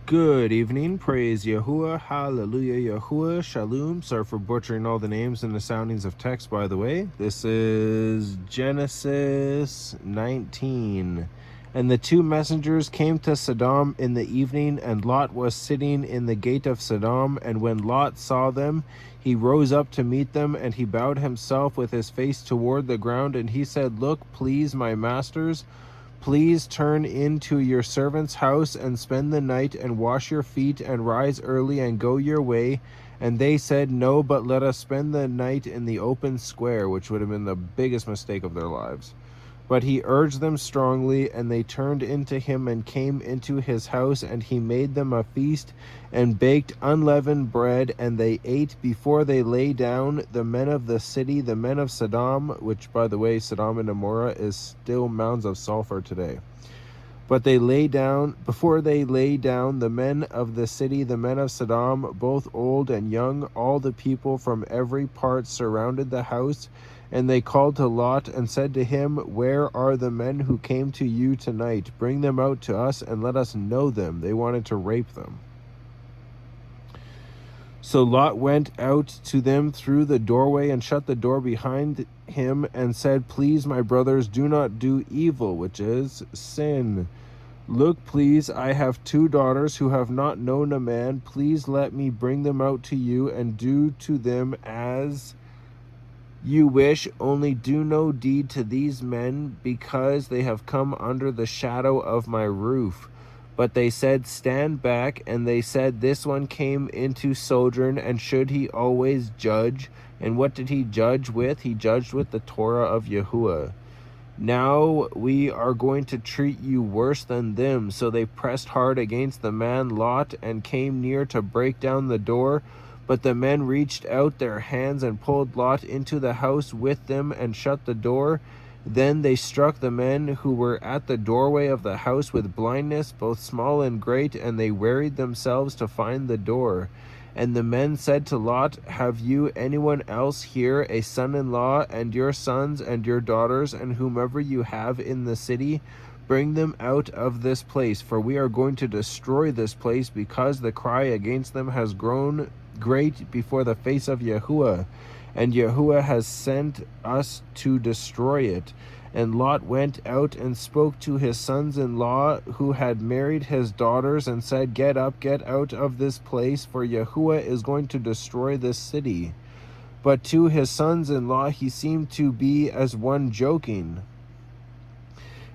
Good evening. Praise Yahuah. Hallelujah. Yahuah. Shalom. Sorry for butchering all the names and the soundings of text, by the way. This is Genesis 19. And the two messengers came to Sedom in the evening, and Lot was sitting in the gate of Sedom. And when Lot saw them, he rose up to meet them, and he bowed himself with his face toward the ground. And he said, "Look, please, my masters, please turn into your servant's house and spend the night and wash your feet and rise early and go your way." And they said, "No, but let us spend the night in the open square," which would have been the biggest mistake of their lives. But he urged them strongly, and they turned into him and came into his house, and he made them a feast and baked unleavened bread, and they ate before they lay down. The men of the city, the men of Sedom, which, by the way, Sedom and Amorah is still mounds of sulfur today. But they lay down, before they lay down, the men of the city, the men of Sedom, both old and young, all the people from every part surrounded the house. And they called to Lot and said to him, "Where are the men who came to you tonight? Bring them out to us and let us know them." They wanted to rape them. So Lot went out to them through the doorway and shut the door behind him and said, "Please, my brothers, do not do evil," which is sin. "Look, please, I have two daughters who have not known a man. Please let me bring them out to you and do to them as you wish. Only do no deed to these men, because they have come under the shadow of my roof." But they said, "Stand back." And they said, "This one came into sojourn, and should he always judge?" And what did he judge with? He judged with the Torah of Yahuah. "Now we are going to treat you worse than them." So they pressed hard against the man Lot and came near to break down the door. But the men reached out their hands and pulled Lot into the house with them and shut the door. Then they struck the men who were at the doorway of the house with blindness, both small and great, and they wearied themselves to find the door. And the men said to Lot, "Have you anyone else here, a son-in-law, and your sons and your daughters, and whomever you have in the city? Bring them out of this place, for we are going to destroy this place, because the cry against them has grown great before the face of Yahuah, and Yahuah has sent us to destroy it." And Lot went out and spoke to his sons-in-law who had married his daughters and said, "Get up, get out of this place, for Yahuah is going to destroy this city." But to his sons-in-law he seemed to be as one joking.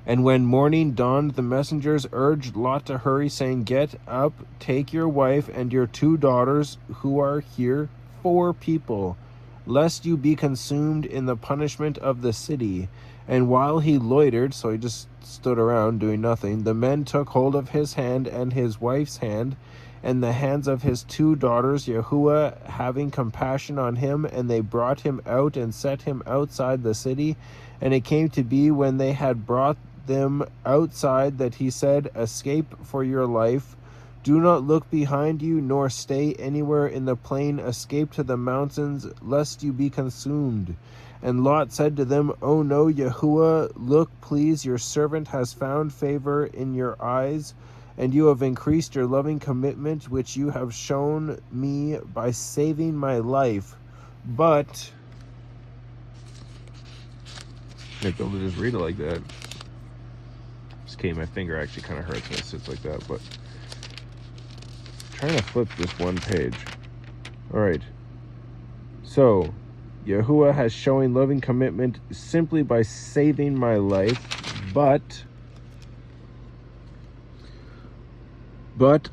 And when morning dawned, the messengers urged Lot to hurry, saying, "Get up, take your wife and your two daughters who are here, 4 people, lest you be consumed in the punishment of the city." And while he loitered, so he just stood around doing nothing, the men took hold of his hand and his wife's hand and the hands of his 2 daughters, Yahuah having compassion on him, and they brought him out and set him outside the city. And it came to be, when they had brought them outside, that he said, "Escape for your life. Do not look behind you, nor stay anywhere in the plain. Escape to the mountains, lest you be consumed." And Lot said to them, "Oh no, Yahuah, look, please, your servant has found favor in your eyes, and you have increased your loving commitment, which you have shown me by saving my life. But..." I'd be able to just read it like that. Just kidding, my finger actually kind of hurts when it sits like that, but I'm trying to flip this one page. Alright. So, Yahuah has shown loving commitment simply by saving my life, but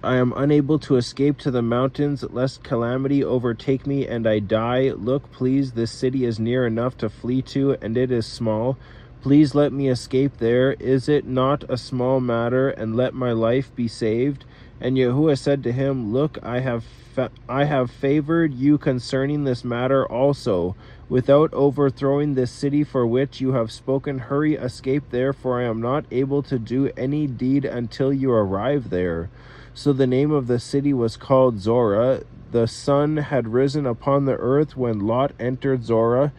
I am unable to escape to the mountains, lest calamity overtake me and I die. Look, please, this city is near enough to flee to, and it is small. Please let me escape there. Is it not a small matter? And let my life be saved." And Yahuah said to him, "Look, I have favored you concerning this matter also, without overthrowing this city for which you have spoken. Hurry, escape there, for I am not able to do any deed until you arrive there." So the name of the city was called Zorah. The sun had risen upon the earth when Lot entered Zorah,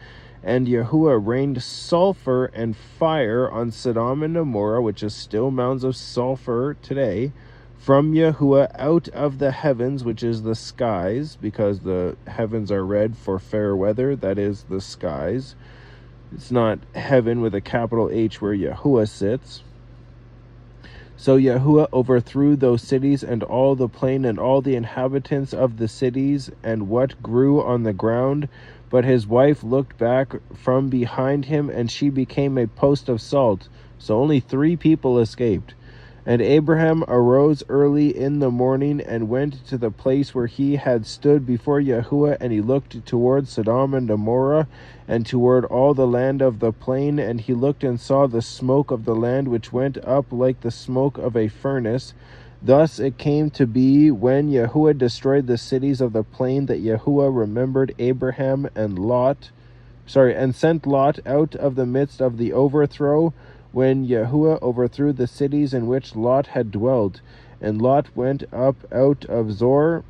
and Yahuah rained sulfur and fire on Sedom and Amorah, which is still mounds of sulfur today, from Yahuah out of the heavens, which is the skies, because the heavens are red for fair weather, that is the skies. It's not heaven with a capital H where Yahuah sits. So Yahuah overthrew those cities and all the plain and all the inhabitants of the cities and what grew on the ground. But his wife looked back from behind him, and she became a post of salt. So only 3 people escaped. And Abraham arose early in the morning and went to the place where he had stood before Yahuah, and he looked toward Sedom and Amorah, and toward all the land of the plain, and he looked and saw the smoke of the land, which went up like the smoke of a furnace. Thus it came to be, when Yahuah destroyed the cities of the plain, that Yahuah remembered Abraham and sent Lot out of the midst of the overthrow, when Yahuah overthrew the cities in which Lot had dwelt. And Lot went up out of Zor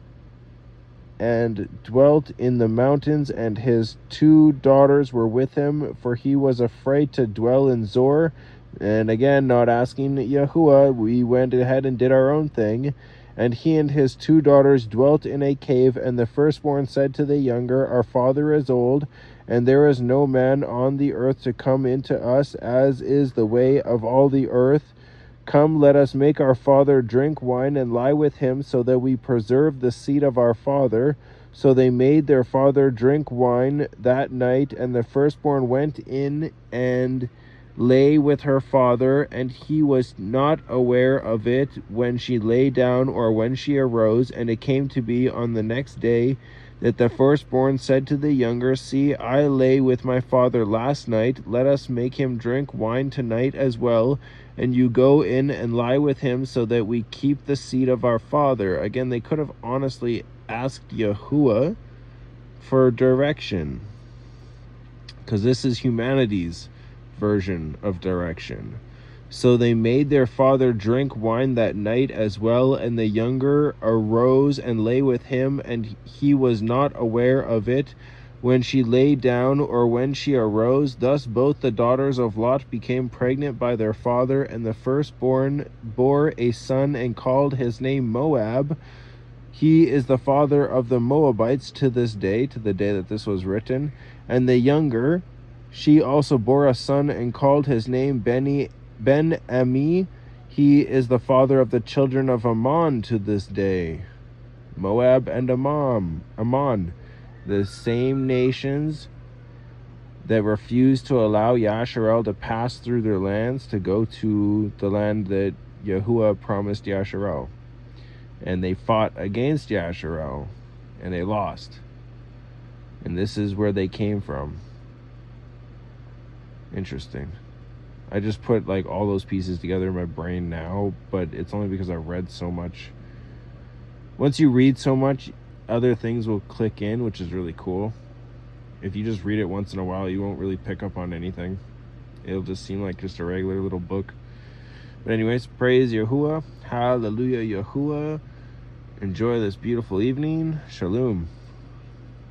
and dwelt in the mountains, and his 2 daughters were with him, for he was afraid to dwell in Zor. And again, not asking Yahuah, we went ahead and did our own thing. And he and his 2 daughters dwelt in a cave, and the firstborn said to the younger, Our father is old, and there is no man on the earth to come into us, as is the way of all the earth. Come, let us make our father drink wine and lie with him, so that we preserve the seed of our father. So they made their father drink wine that night, and the firstborn went in and lay with her father, and he was not aware of it when she lay down or when she arose. And it came to be on the next day that the firstborn said to the younger, See, I lay with my father last night. Let us make him drink wine tonight as well, and you go in and lie with him, so that we keep the seed of our father. Again, they could have honestly asked Yahuah for direction, because this is humanity's version of direction. So they made their father drink wine that night as well, and the younger arose and lay with him, and he was not aware of it when she lay down or when she arose. Thus both the daughters of Lot became pregnant by their father, and the firstborn bore a son and called his name Moab. He is the father of the Moabites to this day, to the day that this was written. And the younger, she also bore a son and called his name Ben-Ami. He is the father of the children of Ammon to this day. Moab and Ammon, the same nations that refused to allow Yasharel to pass through their lands to go to the land that Yahuah promised Yasharel. And they fought against Yasharel, and they lost. And this is where they came from. Interesting. I just put like all those pieces together in my brain now, but it's only because I read so much. Once you read so much, other things will click in, which is really cool. If you just read it once in a while, you won't really pick up on anything. It'll just seem like just a regular little book. But anyways, praise Yahuah. Hallelujah, Yahuah. Enjoy this beautiful evening. Shalom.